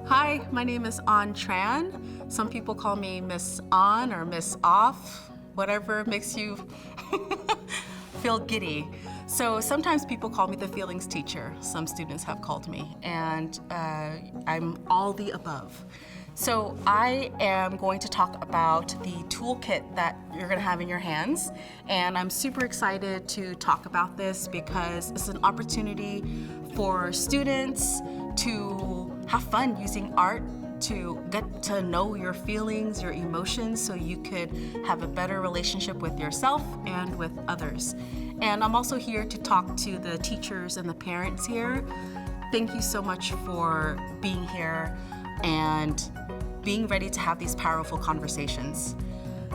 Hi, my name is An Tran. Some people call me Miss On or Miss Off, whatever makes you feel giddy. So sometimes people call me the feelings teacher. Some students have called me, and I'm all the above. So I am going to talk about the toolkit that you're gonna have in your hands, and I'm super excited to talk about this because it's an opportunity for students to have fun using art, to get to know your feelings, your emotions, so you could have a better relationship with yourself and with others. And I'm also here to talk to the teachers and the parents here. Thank you so much for being here and being ready to have these powerful conversations.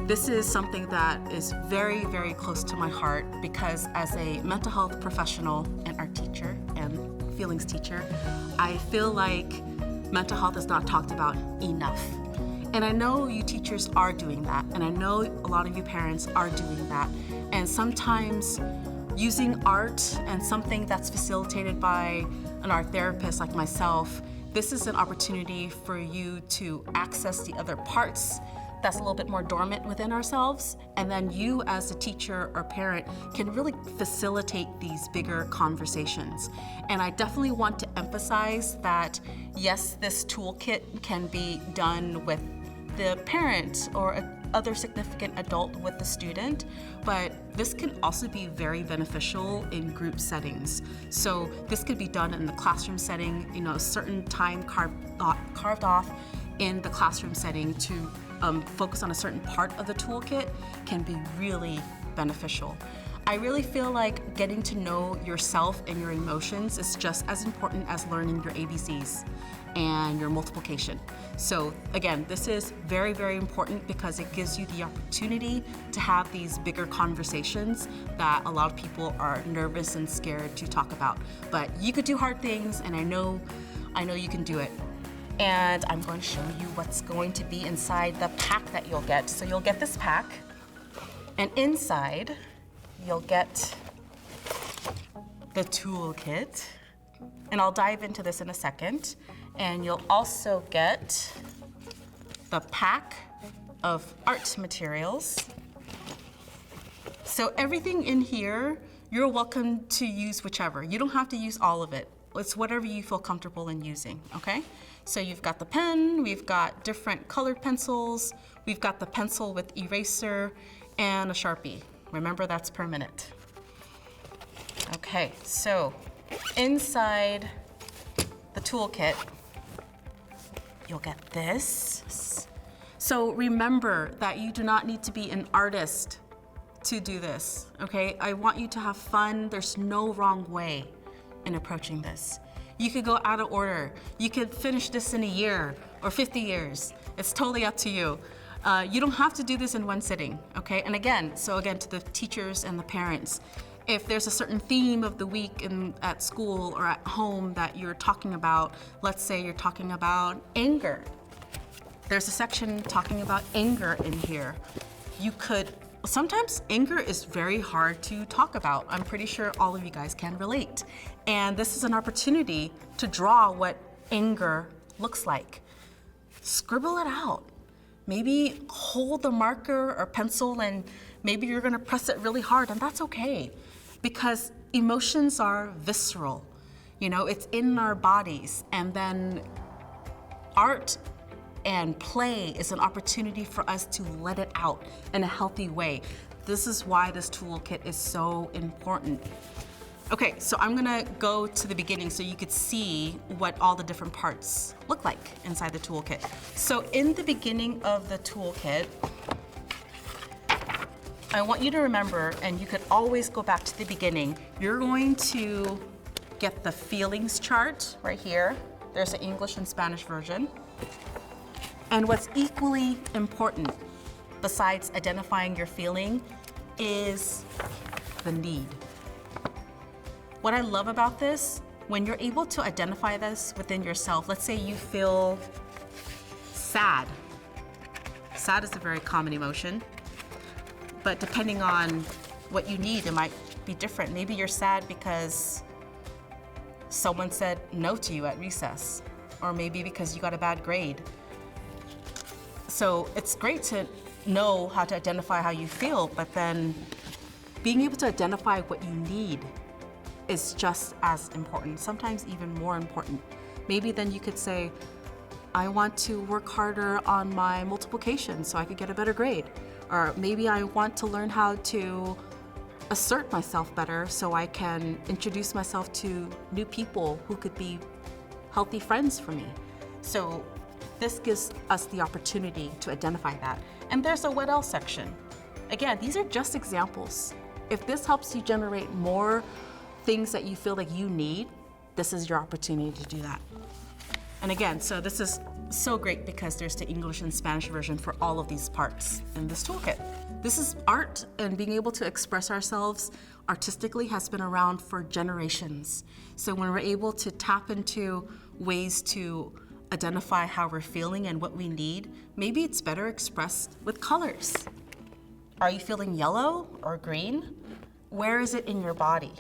This is something that is very, very close to my heart because as a mental health professional and art teacher and feelings teacher, I feel like mental health is not talked about enough. And I know you teachers are doing that, and I know a lot of you parents are doing that. And sometimes using art and something that's facilitated by an art therapist like myself, this is an opportunity for you to access the other parts that's a little bit more dormant within ourselves, and then you as a teacher or parent can really facilitate these bigger conversations. And I definitely want to emphasize that yes, this toolkit can be done with the parent or other significant adult with the student, but this can also be very beneficial in group settings. So this could be done in the classroom setting, a certain time carved off in the classroom setting to focus on a certain part of the toolkit can be really beneficial. I really feel like getting to know yourself and your emotions is just as important as learning your ABCs and your multiplication. So again, this is very, very important because it gives you the opportunity to have these bigger conversations that a lot of people are nervous and scared to talk about. But you could do hard things, and I know you can do it. And I'm going to show you what's going to be inside the pack that you'll get. So you'll get this pack, and inside you'll get the toolkit, and I'll dive into this in a second. And you'll also get the pack of art materials. So everything in here, you're welcome to use whichever. You don't have to use all of it. It's whatever you feel comfortable in using, okay? So you've got the pen, we've got different colored pencils, we've got the pencil with eraser, and a Sharpie. Remember, that's per minute. Okay, so inside the toolkit, you'll get this. So remember that you do not need to be an artist to do this, okay? I want you to have fun. There's no wrong way in approaching this. You could go out of order. You could finish this in a year or 50 years. It's totally up to you. You don't have to do this in one sitting, okay? And again, to the teachers and the parents, if there's a certain theme of the week at school or at home that you're talking about, let's say you're talking about anger. There's a section talking about anger in here. Sometimes anger is very hard to talk about. I'm pretty sure all of you guys can relate. And this is an opportunity to draw what anger looks like. Scribble it out. Maybe hold the marker or pencil and maybe you're gonna press it really hard, and that's okay. Because emotions are visceral. It's in our bodies, and then art and play is an opportunity for us to let it out in a healthy way. This is why this toolkit is so important. Okay, so I'm gonna go to the beginning so you could see what all the different parts look like inside the toolkit. So in the beginning of the toolkit, I want you to remember, and you could always go back to the beginning, you're going to get the feelings chart right here. There's an English and Spanish version. And what's equally important besides identifying your feeling, is the need. What I love about this, when you're able to identify this within yourself, let's say you feel sad. Sad is a very common emotion, but depending on what you need, it might be different. Maybe you're sad because someone said no to you at recess, or maybe because you got a bad grade. So it's great to know how to identify how you feel, but then being able to identify what you need is just as important, sometimes even more important. Maybe then you could say, I want to work harder on my multiplication so I could get a better grade. Or maybe I want to learn how to assert myself better so I can introduce myself to new people who could be healthy friends for me. So this gives us the opportunity to identify that. And there's a what else section. Again, these are just examples. If this helps you generate more things that you feel like you need, this is your opportunity to do that. And again, so this is so great because there's the English and Spanish version for all of these parts in this toolkit. This is art, and being able to express ourselves artistically has been around for generations. So when we're able to tap into ways to identify how we're feeling and what we need, maybe it's better expressed with colors. Are you feeling yellow or green? Where is it in your body?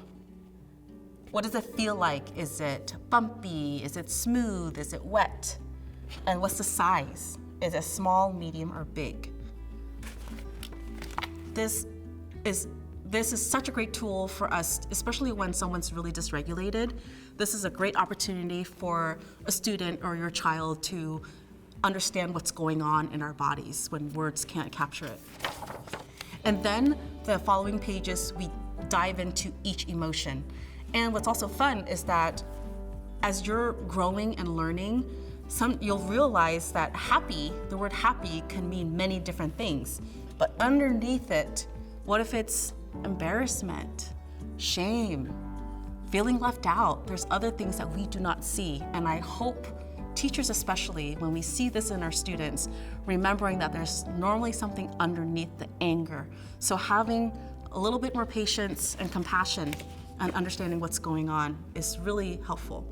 What does it feel like? Is it bumpy? Is it smooth? Is it wet? And what's the size? Is it small, medium, or big? This is such a great tool for us, especially when someone's really dysregulated. This is a great opportunity for a student or your child to understand what's going on in our bodies when words can't capture it. And then the following pages, we dive into each emotion. And what's also fun is that as you're growing and learning, you'll realize that happy, the word happy can mean many different things. But underneath it, what if it's embarrassment, shame, feeling left out? There's other things that we do not see. And I hope teachers especially, when we see this in our students, remembering that there's normally something underneath the anger. So having a little bit more patience and compassion and understanding what's going on is really helpful.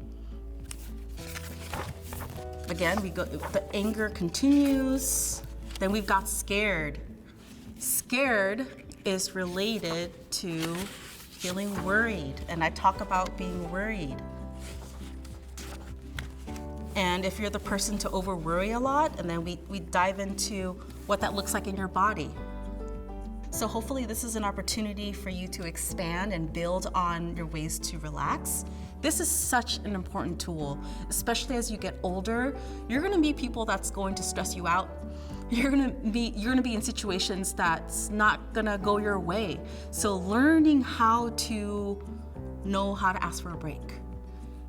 Again, the anger continues. Then we've got scared. Scared is related to feeling worried, and I talk about being worried. And if you're the person to over worry a lot, and then we dive into what that looks like in your body. So hopefully this is an opportunity for you to expand and build on your ways to relax. This is such an important tool, especially as you get older. You're gonna meet people that's going to stress you out. You're gonna be in situations that's not gonna go your way. So learning how to know how to ask for a break,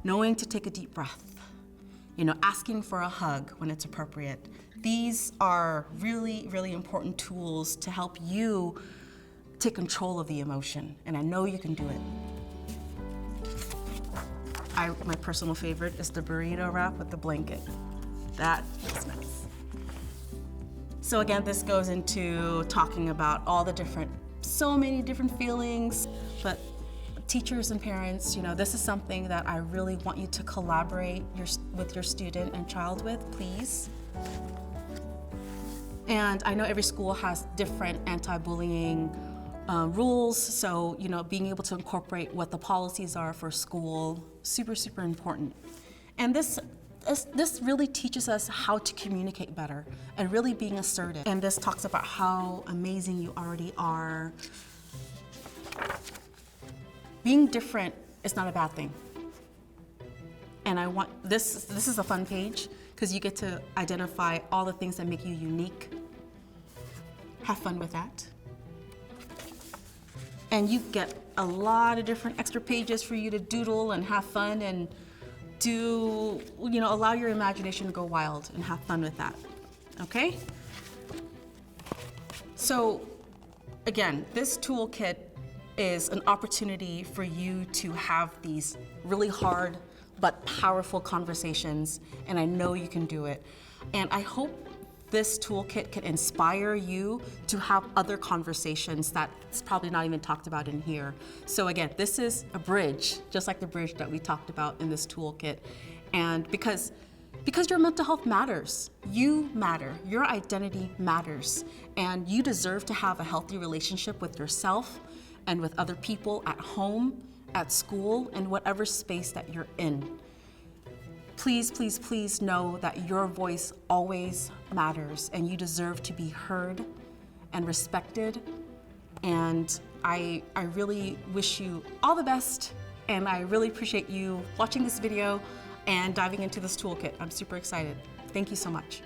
knowing to take a deep breath, asking for a hug when it's appropriate. These are really, really important tools to help you take control of the emotion, and I know you can do it. My personal favorite is the burrito wrap with the blanket. That is nice. So again, this goes into talking about so many different feelings, but teachers and parents, this is something that I really want you to collaborate with your student and child with, please. And I know every school has different anti-bullying rules, so being able to incorporate what the policies are for school, super, super important. And this really teaches us how to communicate better and really being assertive. And this talks about how amazing you already are. Being different is not a bad thing. And I want this is a fun page because you get to identify all the things that make you unique. Have fun with that. And you get a lot of different extra pages for you to doodle and have fun and allow your imagination to go wild and have fun with that, okay? So again, this toolkit is an opportunity for you to have these really hard but powerful conversations, and I know you can do it. And I hope this toolkit can inspire you to have other conversations that's probably not even talked about in here. So again, this is a bridge, just like the bridge that we talked about in this toolkit. And because your mental health matters, you matter, your identity matters, and you deserve to have a healthy relationship with yourself and with other people at home, at school, and whatever space that you're in. Please, please, please know that your voice always matters and you deserve to be heard and respected. And I really wish you all the best, and I really appreciate you watching this video and diving into this toolkit. I'm super excited. Thank you so much.